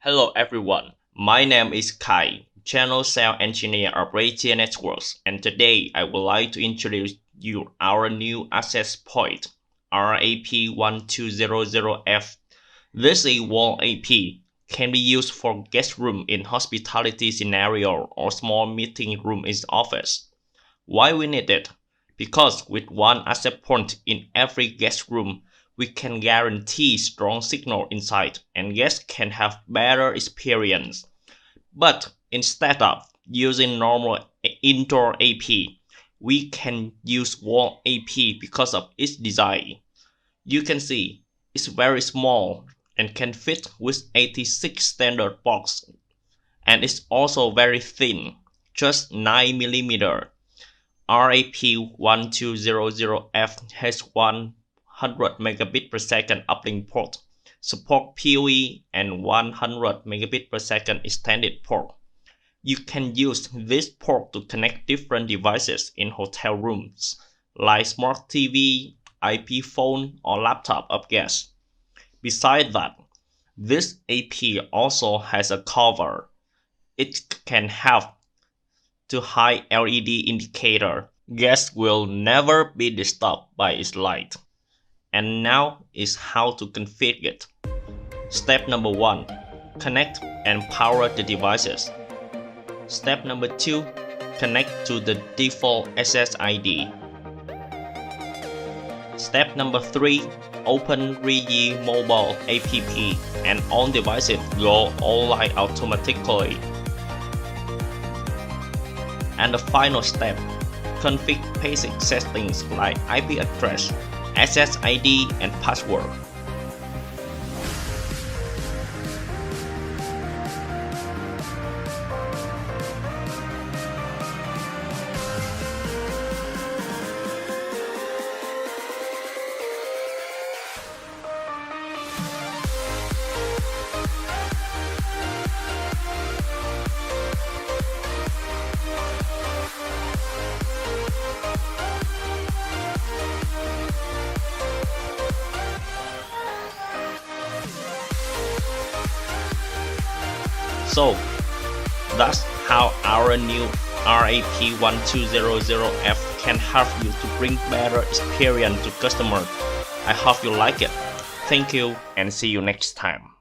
Hello everyone, my name is Kai, Channel Sales Engineer of Ruijie Networks, and today I would like to introduce you our new access point, RAP-1200F. This is wall AP, can be used for guest room in hospitality scenario or small meeting room in office. Why we need it? Because with one access point in every guest room, we can guarantee strong signal inside and guests can have better experience. But instead of using normal indoor AP, we can use wall AP because of its design. You can see it's very small and can fit with 86 standard box, and it's also very thin, just 9mm. RAP-1200F has 100 megabit per second uplink port, support PoE and 100 megabit per second extended port. You can use this port to connect different devices in hotel rooms, like smart TV, IP phone, or laptop of guests. Besides that, this AP also has a cover. It can have to high LED indicator. Guests will never be disturbed by its light. And now is how to configure it. Step number 1. Connect and power the devices. Step number 2. Connect to the default SSID. Step number 3. Open Ruijie mobile app and all devices go online automatically. And the final step, configure basic settings like IP address, SSID, and password. So that's how our new RAP-1200F can help you to bring better experience to customers. I hope you like it. Thank you and see you next time.